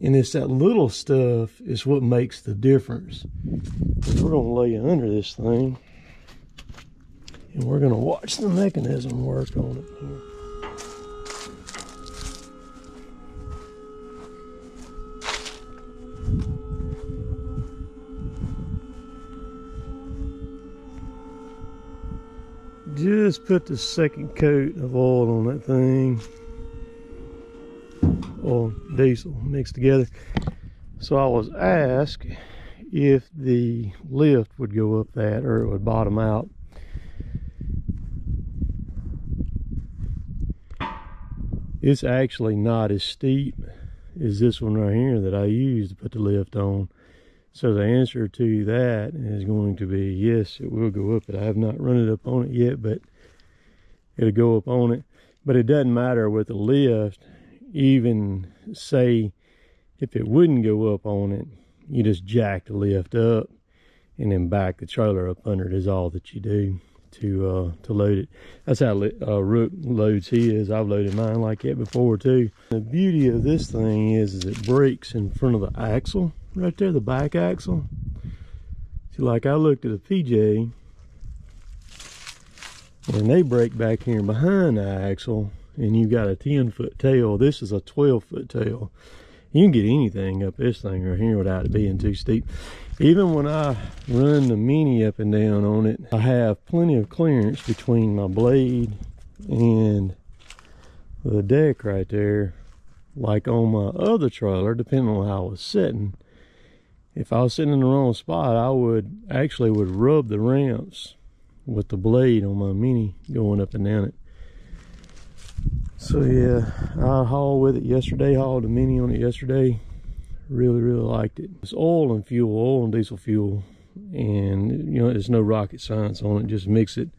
And it's that little stuff is what makes the difference. We're gonna lay under this thing and we're gonna watch the mechanism work on it here. Just put the second coat of oil on that thing. Oil, diesel mixed together. So I was asked if the lift would go up that or it would bottom out. It's actually not as steep as this one right here that I used to put the lift on. So the answer to that is going to be yes, it will go up it. I have not run it up on it yet, but it'll go up on it. But it doesn't matter with the lift. Even say if it wouldn't go up on it, you just jack the lift up and then back the trailer up under it is all that you do to load it. That's how Rook loads his. I've loaded mine like that before too. The beauty of this thing is it brakes in front of the axle right there, the back axle. See, like I looked at a PJ and they brake back here behind the axle, and you got a 10-foot tail. This is a 12-foot tail. You can get anything up this thing right here without it being too steep. Even when I run the Mini up and down on it, I have plenty of clearance between my blade and the deck right there. Like on my other trailer, depending on how I was sitting, if I was sitting in the wrong spot, I would rub the ramps with the blade on my Mini going up and down it. So yeah, I hauled with it yesterday, hauled the Mini on it yesterday. Really liked it. It's oil and fuel, oil and diesel fuel. And you know, there's no rocket science on it. Just mix it.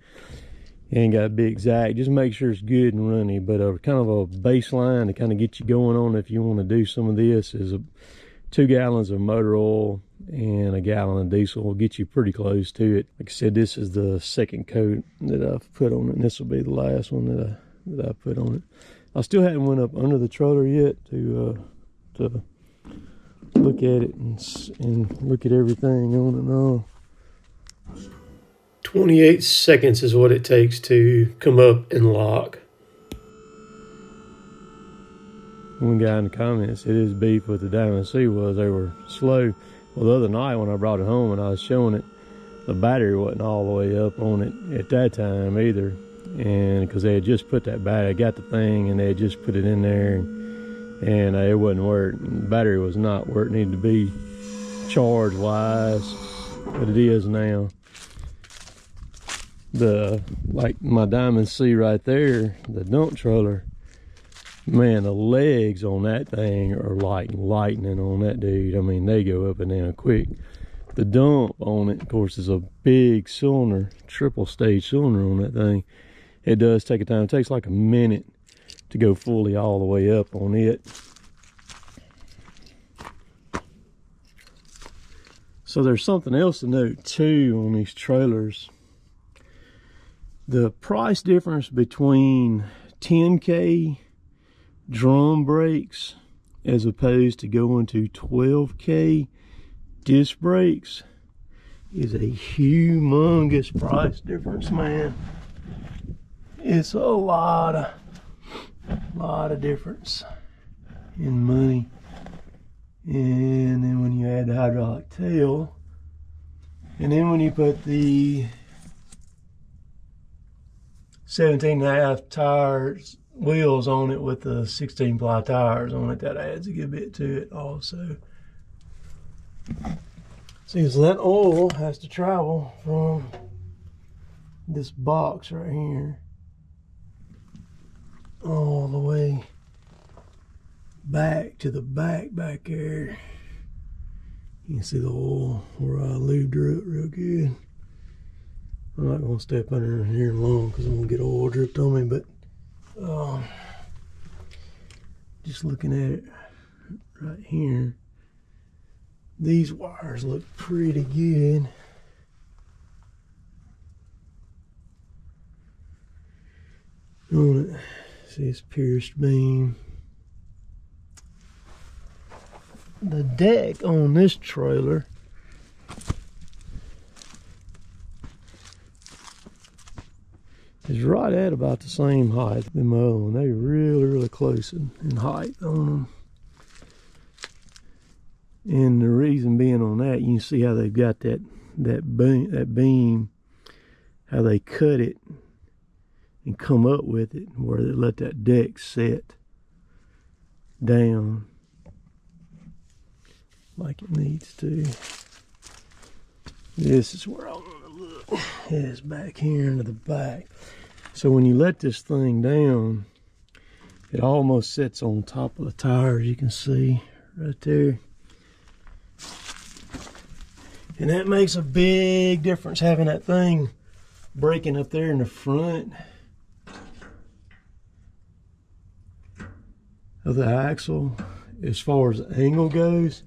You ain't got to be exact. Just make sure it's good and runny. But a kind of a baseline to kind of get you going on if you want to do some of this is 2 gallons of motor oil and 1 gallon of diesel will get you pretty close to it. Like I said, this is the second coat that I've put on it, and this will be the last one that I put on it. I still hadn't went up under the trailer yet to look at it and look at everything on and on. 28 seconds is what it takes to come up and lock. One guy in the comments said his beef with the Diamond C was they were slow. Well, the other night when I brought it home and I was showing it, the battery wasn't all the way up on it at that time either. And because they had just put that battery, I got the thing and they had just put it in there and it wasn't working. The battery was not where it needed to be charge wise, but it is now. Like my Diamond C right there, the dump trailer, man, the legs on that thing are like lightning on that dude. I mean, they go up and down quick. The dump on it, of course, is a big cylinder, triple stage cylinder on that thing. It does take a time. It takes like a minute to go fully all the way up on it. So there's something else to note too on these trailers. The price difference between 10K drum brakes as opposed to going to 12K disc brakes is a humongous price difference, man. It's a lot of difference in money. And then when you add the hydraulic tail, and then when you put the 17.5 tires wheels on it with the 16-ply tires on it, that adds a good bit to it also. See, so that oil has to travel from this box right here all the way back to the back there. You can see the oil where I lubed her up real good. I'm not going to step under here long because I'm going to get oil dripped on me, but just looking at it right here, these wires look pretty good. On it, see, it's pierced beam. the deck on this trailer is right at about the same height as my other one. They're really close in height on them. And the reason being on that, you can see how they've got that beam, how they cut it and come up with it, where they let that deck set down like it needs to. This is where I want to look. It is back here into the back. So when you let this thing down, it almost sits on top of the tires. You can see right there. And that makes a big difference, having that thing breaking up there in the front of the axle. As far as the angle goes,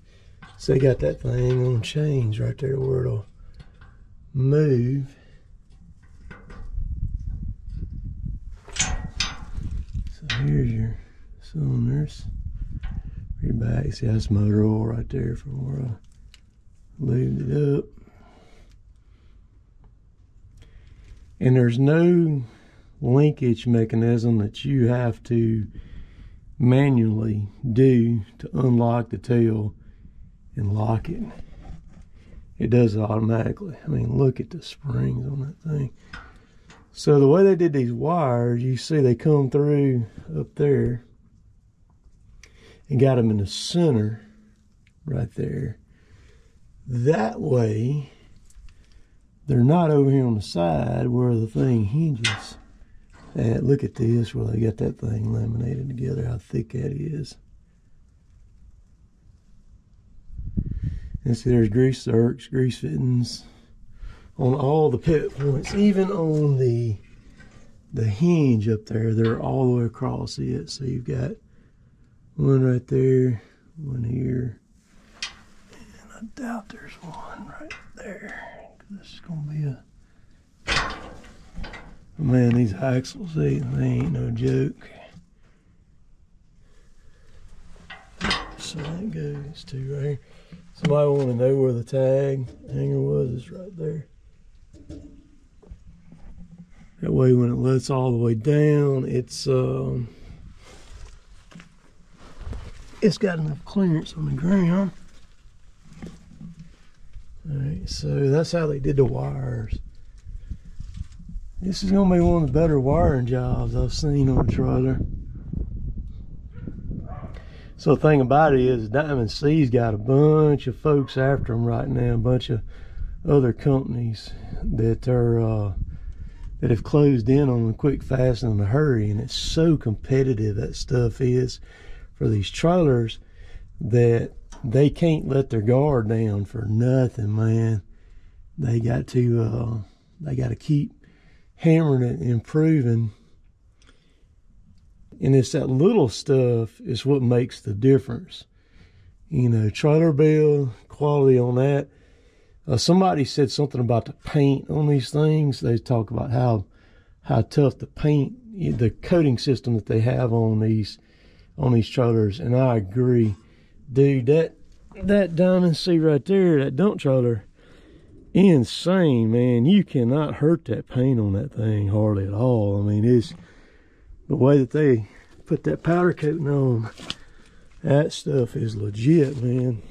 so they got that thing on chains right there where it'll move. So here's your cylinders. Your back, see that's motor oil right there from where I lubed it up. And there's no linkage mechanism that you have to manually do to unlock the tail and lock it. It does it automatically. I mean, look at the springs on that thing. So the way they did these wires, you see they come through up there and got them in the center right there. That way they're not over here on the side where the thing hinges. And look at this, where they got that thing laminated together, how thick that is. And see, there's grease zerks, grease fittings on all the pivot points, even on the hinge up there. They're all the way across it. So you've got one right there, one here, and I doubt there's one right there. This is gonna be a man. These axles, they ain't no joke. So that goes to right here. Somebody want to know where the tag hanger was? It's right there. That way, when it lets all the way down, it's got enough clearance on the ground. All right, so that's how they did the wires. This is gonna be one of the better wiring jobs I've seen on a trailer. So the thing about it is, Diamond C's got a bunch of folks after them right now, a bunch of other companies that are that have closed in on them quick, fast, and in a hurry. And it's so competitive, that stuff is, for these trailers, that they can't let their guard down for nothing, man. They got to keep hammering it and improving. And it's that little stuff is what makes the difference. You know, trailer build, quality on that. Somebody said something about the paint on these things. They talk about how tough the paint, the coating system that they have on these trailers, and I agree. Dude, that Diamond C right there, that dump trailer, insane, man. You cannot hurt that paint on that thing hardly at all. I mean, it's the way that they put that powder coating on. That stuff is legit, man.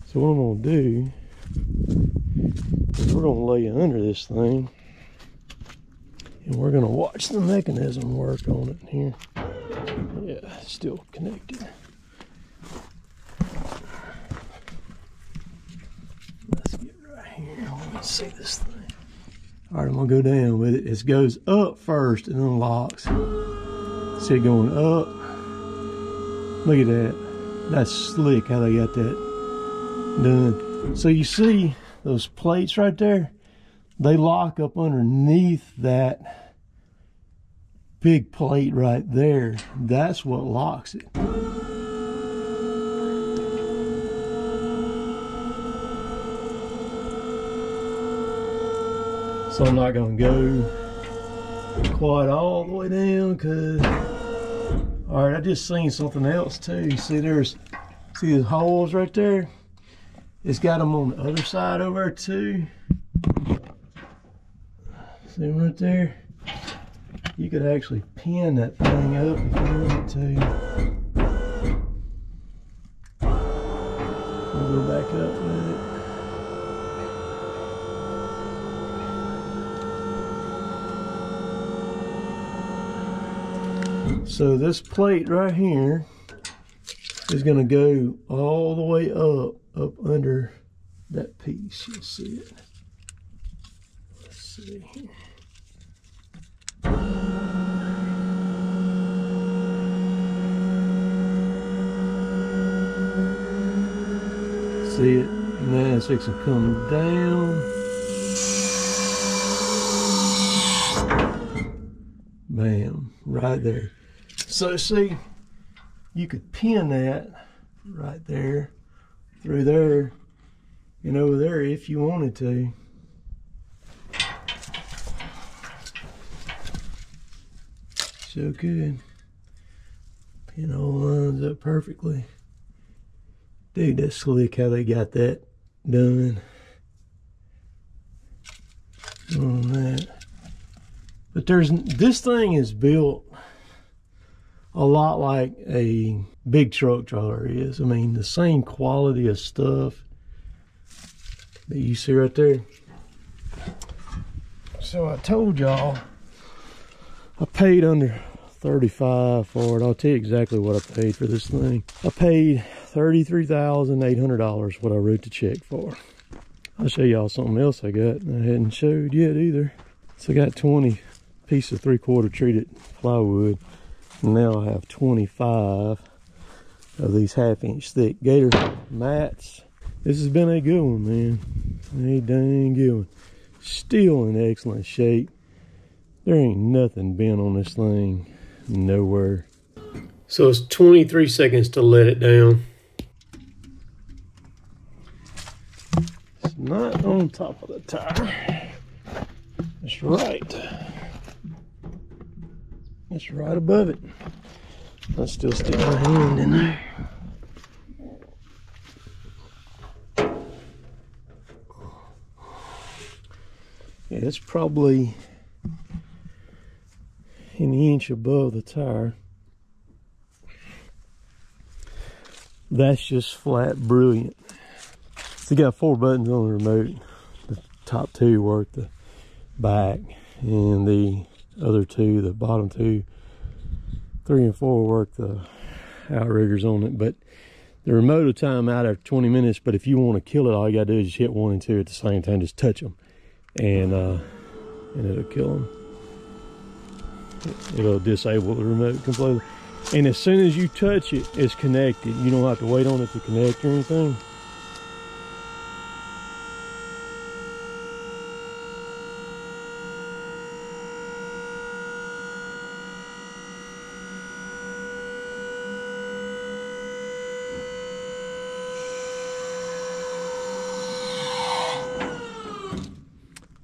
So what I'm gonna do is we're gonna lay under this thing and we're gonna watch the mechanism work on it here. Yeah, it's still connected. Let's get right here. Let's see this thing. All right, I'm gonna go down with it. It goes up first and unlocks. See it going up. Look at that. That's slick how they got that done. So you see those plates right there? They lock up underneath that big plate right there. That's what locks it. So I'm not gonna go quite all the way down, cause all right, I just seen something else too. See these holes right there? It's got them on the other side over there too. See them right there? You could actually pin that thing up if you wanted to. We'll go back up with it. So this plate right here is going to go all the way up under that piece. You'll see it. Let's see here. See it? Now it's fixing to come down. Bam, right there. So see, you could pin that right there, through there, and over there if you wanted to. So good. Pin all lines up perfectly. Dude, that's slick how they got that done on that. But this thing is built a lot like a big truck trailer is. I mean, the same quality of stuff that you see right there. So I told y'all I paid under $35 for it. I'll tell you exactly what I paid for this thing. I paid $33,800 what I wrote the check for. I'll show y'all something else I got I hadn't showed yet either. So I got 20 pieces of 3/4 treated plywood. And now I have 25 of these 1/2-inch thick gator mats. This has been a good one, man. A dang good one. Still in excellent shape. There ain't nothing bent on this thing. Nowhere. So it's 23 seconds to let it down. It's not on top of the tire. It's right. It's right above it. I still stick my hand in there. Yeah, it's probably an inch above the tire. That's just flat brilliant. So you got 4 buttons on the remote. The top 2 work the back, and the other 2, the bottom 2, 3 and 4 work the outriggers on it. But the remote will time out after 20 minutes. But if you want to kill it, all you gotta do is just hit 1 and 2 at the same time. Just touch them, and it'll kill them. It'll disable the remote completely. And as soon as you touch it, it's connected. You don't have to wait on it to connect or anything.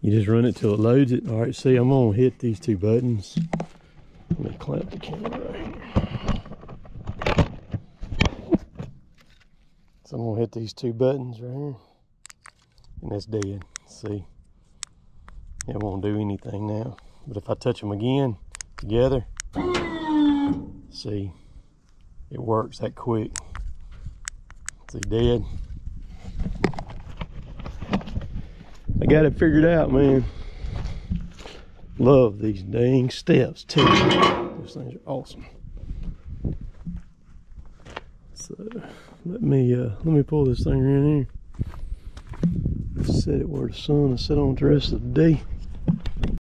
You just run it till it loads it. All right, see, I'm gonna hit these 2 buttons. Let me clamp the camera right here. So I'm gonna hit these 2 buttons right here, and it's dead. See, it won't do anything now. But if I touch them again together, see, it works that quick. See, dead. I got it figured out, man. Love these dang steps too. Those things are awesome. So let me pull this thing around here. Set it where the sun will sit on the rest of the day.